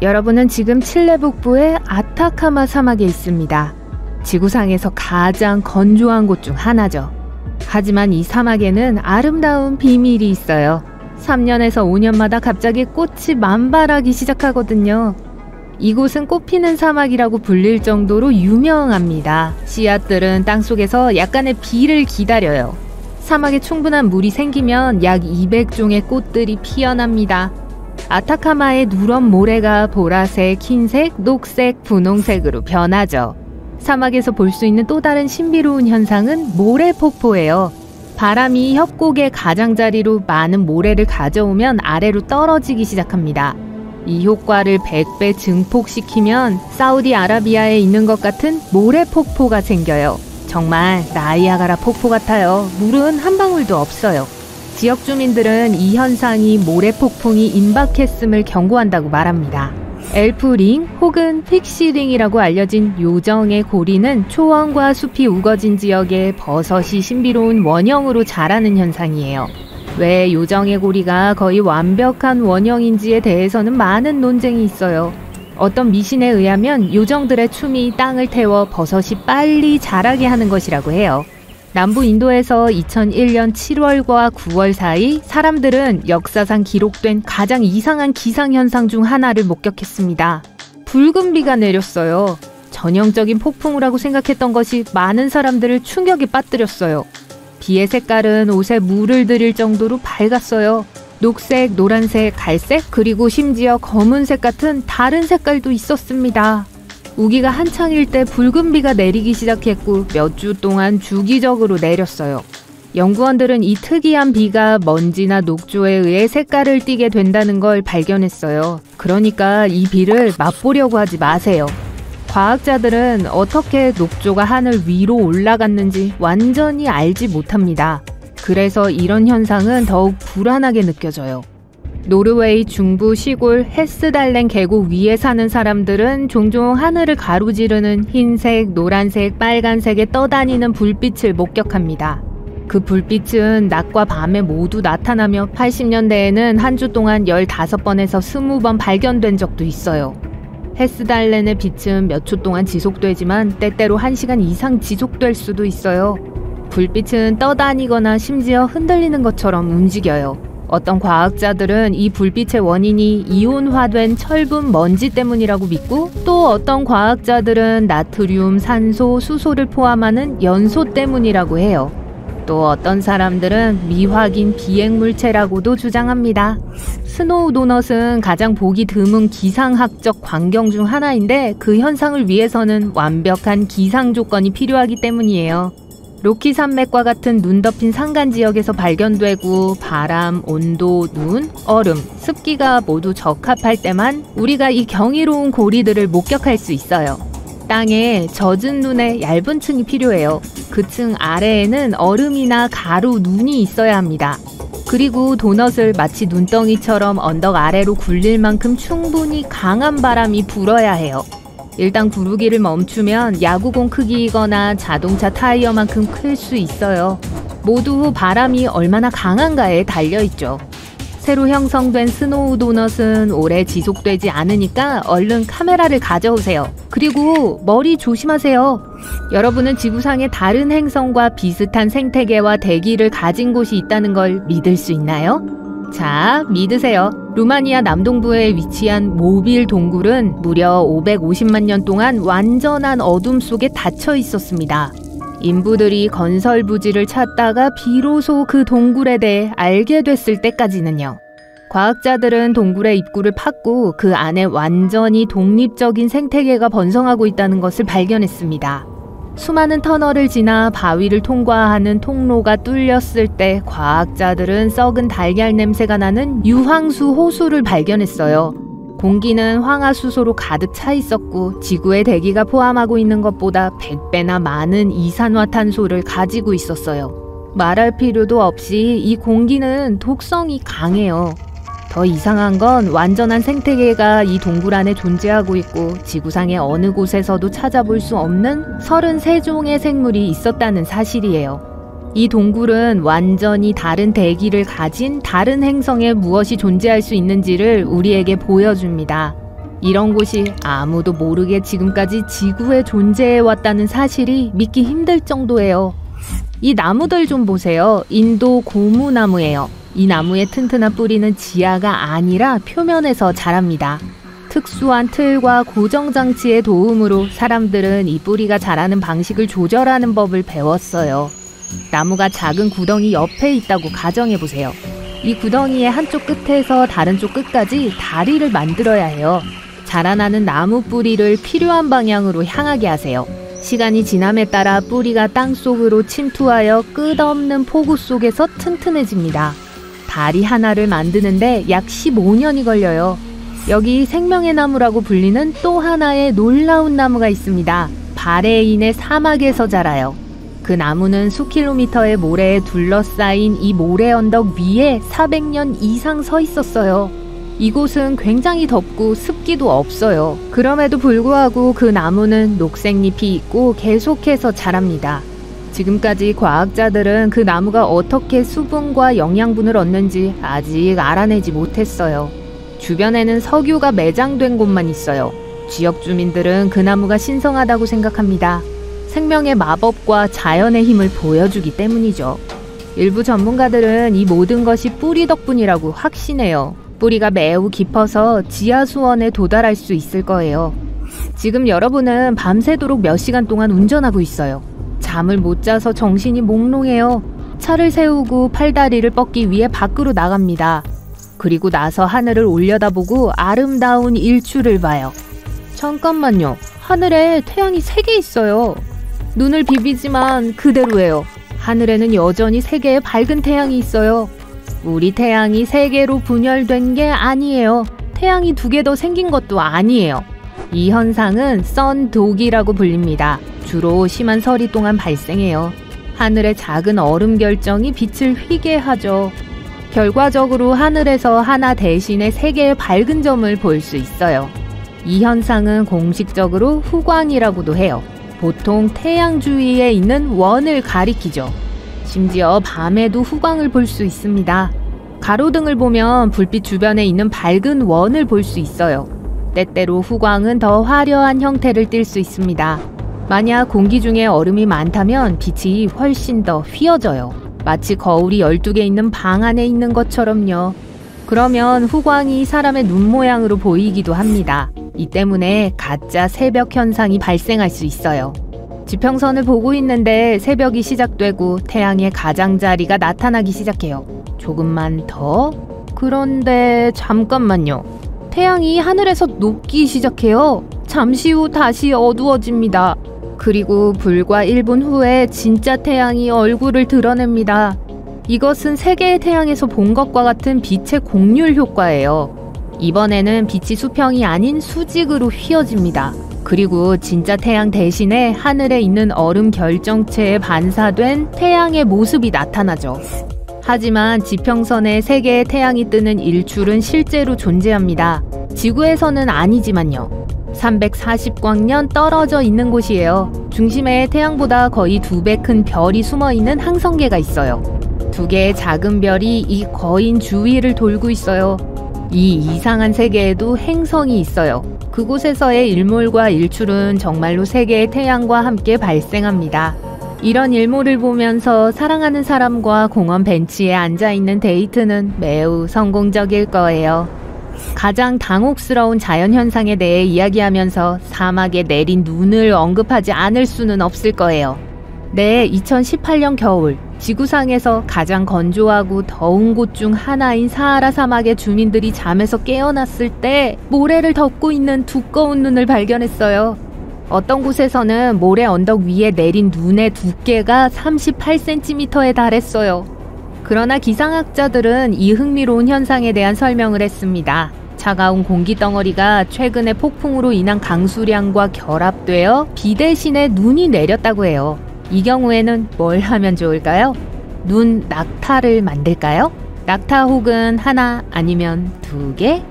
여러분은 지금 칠레 북부의 아타카마 사막에 있습니다. 지구상에서 가장 건조한 곳 중 하나죠. 하지만 이 사막에는 아름다운 비밀이 있어요. 3년에서 5년마다 갑자기 꽃이 만발하기 시작하거든요. 이곳은 꽃피는 사막이라고 불릴 정도로 유명합니다. 씨앗들은 땅속에서 약간의 비를 기다려요. 사막에 충분한 물이 생기면 약 200종의 꽃들이 피어납니다. 아타카마의 누런 모래가 보라색, 흰색, 녹색, 분홍색으로 변하죠. 사막에서 볼 수 있는 또 다른 신비로운 현상은 모래폭포예요. 바람이 협곡의 가장자리로 많은 모래를 가져오면 아래로 떨어지기 시작합니다. 이 효과를 100배 증폭시키면 사우디아라비아에 있는 것 같은 모래폭포가 생겨요. 정말 나이아가라 폭포 같아요. 물은 한 방울도 없어요. 지역 주민들은 이 현상이 모래폭풍이 임박했음을 경고한다고 말합니다. 엘프링 혹은 픽시링이라고 알려진 요정의 고리는 초원과 숲이 우거진 지역에 버섯이 신비로운 원형으로 자라는 현상이에요. 왜 요정의 고리가 거의 완벽한 원형인지에 대해서는 많은 논쟁이 있어요. 어떤 미신에 의하면 요정들의 춤이 땅을 태워 버섯이 빨리 자라게 하는 것이라고 해요. 남부 인도에서 2001년 7월과 9월 사이 사람들은 역사상 기록된 가장 이상한 기상현상 중 하나를 목격했습니다. 붉은 비가 내렸어요. 전형적인 폭풍우라고 생각했던 것이 많은 사람들을 충격에 빠뜨렸어요. 비의 색깔은 옷에 물을 들일 정도로 밝았어요. 녹색, 노란색, 갈색, 그리고 심지어 검은색 같은 다른 색깔도 있었습니다. 우기가 한창일 때 붉은 비가 내리기 시작했고 몇 주 동안 주기적으로 내렸어요. 연구원들은 이 특이한 비가 먼지나 녹조에 의해 색깔을 띠게 된다는 걸 발견했어요. 그러니까 이 비를 맛보려고 하지 마세요. 과학자들은 어떻게 녹조가 하늘 위로 올라갔는지 완전히 알지 못합니다. 그래서 이런 현상은 더욱 불안하게 느껴져요. 노르웨이 중부 시골 헤스달렌 계곡 위에 사는 사람들은 종종 하늘을 가로지르는 흰색, 노란색, 빨간색에 떠다니는 불빛을 목격합니다. 그 불빛은 낮과 밤에 모두 나타나며 80년대에는 한 주 동안 15번에서 20번 발견된 적도 있어요. 헤스달렌의 빛은 몇 초 동안 지속되지만 때때로 1시간 이상 지속될 수도 있어요. 불빛은 떠다니거나 심지어 흔들리는 것처럼 움직여요. 어떤 과학자들은 이 불빛의 원인이 이온화된 철분 먼지 때문이라고 믿고 또 어떤 과학자들은 나트륨, 산소, 수소를 포함하는 연소 때문이라고 해요. 또 어떤 사람들은 미확인 비행물체라고도 주장합니다. 스노우 도넛은 가장 보기 드문 기상학적 광경 중 하나인데 그 현상을 위해서는 완벽한 기상 조건이 필요하기 때문이에요. 로키 산맥과 같은 눈 덮인 산간 지역에서 발견되고 바람, 온도, 눈, 얼음, 습기가 모두 적합할 때만 우리가 이 경이로운 고리들을 목격할 수 있어요. 땅에 젖은 눈의 얇은 층이 필요해요. 그 층 아래에는 얼음이나 가루, 눈이 있어야 합니다. 그리고 도넛을 마치 눈덩이처럼 언덕 아래로 굴릴 만큼 충분히 강한 바람이 불어야 해요. 일단 구르기를 멈추면 야구공 크기이거나 자동차 타이어만큼 클 수 있어요. 모두 바람이 얼마나 강한가에 달려있죠. 새로 형성된 스노우 도넛은 오래 지속되지 않으니까 얼른 카메라를 가져오세요. 그리고 머리 조심하세요. 여러분은 지구상의 다른 행성과 비슷한 생태계와 대기를 가진 곳이 있다는 걸 믿을 수 있나요? 자, 믿으세요. 루마니아 남동부에 위치한 모빌 동굴은 무려 550만 년 동안 완전한 어둠 속에 닫혀 있었습니다. 인부들이 건설 부지를 찾다가 비로소 그 동굴에 대해 알게 됐을 때까지는요. 과학자들은 동굴의 입구를 팠고 그 안에 완전히 독립적인 생태계가 번성하고 있다는 것을 발견했습니다. 수많은 터널을 지나 바위를 통과하는 통로가 뚫렸을 때 과학자들은 썩은 달걀 냄새가 나는 유황수 호수를 발견했어요. 공기는 황화수소로 가득 차 있었고 지구의 대기가 포함하고 있는 것보다 100배나 많은 이산화탄소를 가지고 있었어요. 말할 필요도 없이 이 공기는 독성이 강해요. 더 이상한 건 완전한 생태계가 이 동굴 안에 존재하고 있고 지구상의 어느 곳에서도 찾아볼 수 없는 33종의 생물이 있었다는 사실이에요. 이 동굴은 완전히 다른 대기를 가진 다른 행성에 무엇이 존재할 수 있는지를 우리에게 보여줍니다. 이런 곳이 아무도 모르게 지금까지 지구에 존재해 왔다는 사실이 믿기 힘들 정도예요. 이 나무들 좀 보세요. 인도 고무나무예요. 이 나무의 튼튼한 뿌리는 지하가 아니라 표면에서 자랍니다. 특수한 틀과 고정장치의 도움으로 사람들은 이 뿌리가 자라는 방식을 조절하는 법을 배웠어요. 나무가 작은 구덩이 옆에 있다고 가정해보세요. 이 구덩이의 한쪽 끝에서 다른 쪽 끝까지 다리를 만들어야 해요. 자라나는 나무 뿌리를 필요한 방향으로 향하게 하세요. 시간이 지남에 따라 뿌리가 땅속으로 침투하여 끝없는 폭우 속에서 튼튼해집니다. 다리 하나를 만드는데 약 15년이 걸려요. 여기 생명의 나무라고 불리는 또 하나의 놀라운 나무가 있습니다. 바레인의 사막에서 자라요. 그 나무는 수킬로미터의 모래에 둘러싸인 이 모래 언덕 위에 400년 이상 서 있었어요. 이곳은 굉장히 덥고 습기도 없어요. 그럼에도 불구하고 그 나무는 녹색잎이 있고 계속해서 자랍니다. 지금까지 과학자들은 그 나무가 어떻게 수분과 영양분을 얻는지 아직 알아내지 못했어요. 주변에는 석유가 매장된 곳만 있어요. 지역 주민들은 그 나무가 신성하다고 생각합니다. 생명의 마법과 자연의 힘을 보여주기 때문이죠. 일부 전문가들은 이 모든 것이 뿌리 덕분이라고 확신해요. 뿌리가 매우 깊어서 지하 수원에 도달할 수 있을 거예요. 지금 여러분은 밤새도록 몇 시간 동안 운전하고 있어요. 잠을 못 자서 정신이 몽롱해요. 차를 세우고 팔다리를 뻗기 위해 밖으로 나갑니다. 그리고 나서 하늘을 올려다보고 아름다운 일출을 봐요. 잠깐만요. 하늘에 태양이 3개 있어요. 눈을 비비지만 그대로예요. 하늘에는 여전히 3개의 밝은 태양이 있어요. 우리 태양이 3개로 분열된 게 아니에요. 태양이 2개 더 생긴 것도 아니에요. 이 현상은 선독이라고 불립니다. 주로 심한 서리 동안 발생해요. 하늘의 작은 얼음 결정이 빛을 휘게 하죠. 결과적으로 하늘에서 하나 대신에 3개의 밝은 점을 볼 수 있어요. 이 현상은 공식적으로 후광이라고도 해요. 보통 태양 주위에 있는 원을 가리키죠. 심지어 밤에도 후광을 볼 수 있습니다. 가로등을 보면 불빛 주변에 있는 밝은 원을 볼 수 있어요. 때때로 후광은 더 화려한 형태를 띨 수 있습니다. 만약 공기 중에 얼음이 많다면 빛이 훨씬 더 휘어져요. 마치 거울이 12개 있는 방 안에 있는 것처럼요. 그러면 후광이 사람의 눈 모양으로 보이기도 합니다. 이 때문에 가짜 새벽 현상이 발생할 수 있어요. 지평선을 보고 있는데 새벽이 시작되고 태양의 가장자리가 나타나기 시작해요. 조금만 더? 그런데 잠깐만요. 태양이 하늘에서 녹기 시작해요. 잠시 후 다시 어두워집니다. 그리고 불과 1분 후에 진짜 태양이 얼굴을 드러냅니다. 이것은 3개의 태양에서 본 것과 같은 빛의 공률 효과예요. 이번에는 빛이 수평이 아닌 수직으로 휘어집니다. 그리고 진짜 태양 대신에 하늘에 있는 얼음 결정체에 반사된 태양의 모습이 나타나죠. 하지만 지평선에 3개의 태양이 뜨는 일출은 실제로 존재합니다. 지구에서는 아니지만요. 340광년 떨어져 있는 곳이에요. 중심에 태양보다 거의 2배 큰 별이 숨어있는 항성계가 있어요. 2개의 작은 별이 이 거인 주위를 돌고 있어요. 이 이상한 세계에도 행성이 있어요. 그곳에서의 일몰과 일출은 정말로 3개의 태양과 함께 발생합니다. 이런 일몰을 보면서 사랑하는 사람과 공원 벤치에 앉아있는 데이트는 매우 성공적일 거예요. 가장 당혹스러운 자연현상에 대해 이야기하면서 사막에 내린 눈을 언급하지 않을 수는 없을 거예요. 네, 2018년 겨울 지구상에서 가장 건조하고 더운 곳 중 하나인 사하라 사막의 주민들이 잠에서 깨어났을 때 모래를 덮고 있는 두꺼운 눈을 발견했어요. 어떤 곳에서는 모래 언덕 위에 내린 눈의 두께가 38cm에 달했어요. 그러나 기상학자들은 이 흥미로운 현상에 대한 설명을 했습니다. 차가운 공기 덩어리가 최근의 폭풍으로 인한 강수량과 결합되어 비 대신에 눈이 내렸다고 해요. 이 경우에는 뭘 하면 좋을까요? 눈 낙타를 만들까요? 낙타 혹은 하나 아니면 2개?